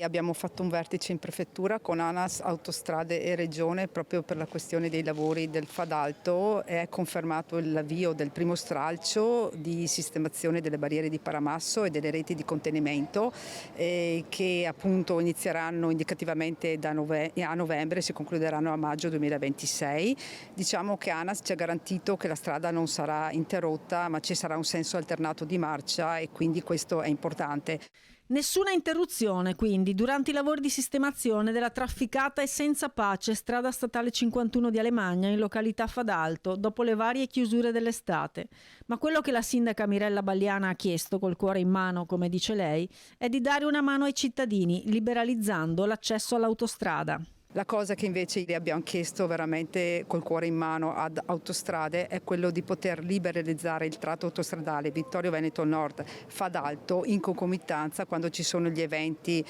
Abbiamo fatto un vertice in prefettura con ANAS, Autostrade e Regione proprio per la questione dei lavori del Fadalto. È confermato l'avvio del primo stralcio di sistemazione delle barriere di Paramasso e delle reti di contenimento che appunto inizieranno indicativamente a novembre e si concluderanno a maggio 2026. Diciamo che ANAS ci ha garantito che la strada non sarà interrotta, ma ci sarà un senso alternato di marcia e quindi questo è importante. Nessuna interruzione, quindi, durante i lavori di sistemazione della trafficata e senza pace strada statale 51 di Alemagna in località Fadalto, dopo le varie chiusure dell'estate. Ma quello che la sindaca Mirella Balliana ha chiesto, col cuore in mano, come dice lei, è di dare una mano ai cittadini, liberalizzando l'accesso all'autostrada. La cosa che invece le abbiamo chiesto veramente col cuore in mano ad Autostrade è quello di poter liberalizzare il tratto autostradale Vittorio Veneto Nord Fadalto in concomitanza quando ci sono gli eventi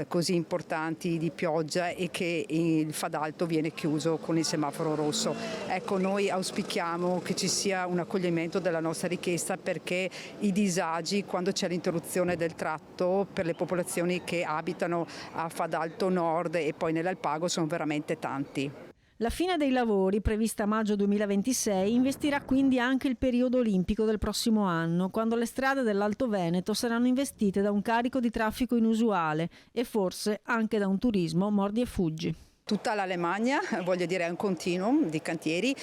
così importanti di pioggia e che il Fadalto viene chiuso con il semaforo rosso. Ecco, noi auspichiamo che ci sia un accoglimento della nostra richiesta perché i disagi quando c'è l'interruzione del tratto per le popolazioni che abitano a Fadalto Nord e poi nell'Alpago sono veramente tanti. La fine dei lavori, prevista a maggio 2026, investirà quindi anche il periodo olimpico del prossimo anno, quando le strade dell'Alto Veneto saranno investite da un carico di traffico inusuale e forse anche da un turismo mordi e fuggi. Tutta l'Alemagna, voglio dire, è un continuum di cantieri,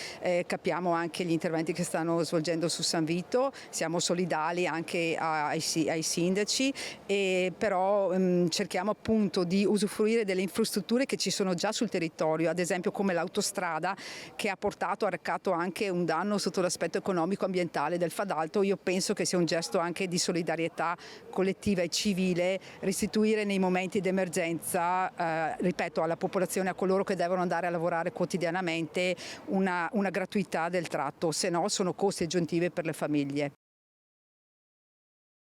capiamo anche gli interventi che stanno svolgendo su San Vito, siamo solidali anche ai sindaci, però cerchiamo appunto di usufruire delle infrastrutture che ci sono già sul territorio, ad esempio come l'autostrada che ha arrecato anche un danno sotto l'aspetto economico ambientale del Fadalto. Io penso che sia un gesto anche di solidarietà collettiva e civile restituire nei momenti di emergenza, ripeto, alla popolazione, a coloro che devono andare a lavorare quotidianamente una gratuità del tratto, se no sono costi aggiuntivi per le famiglie.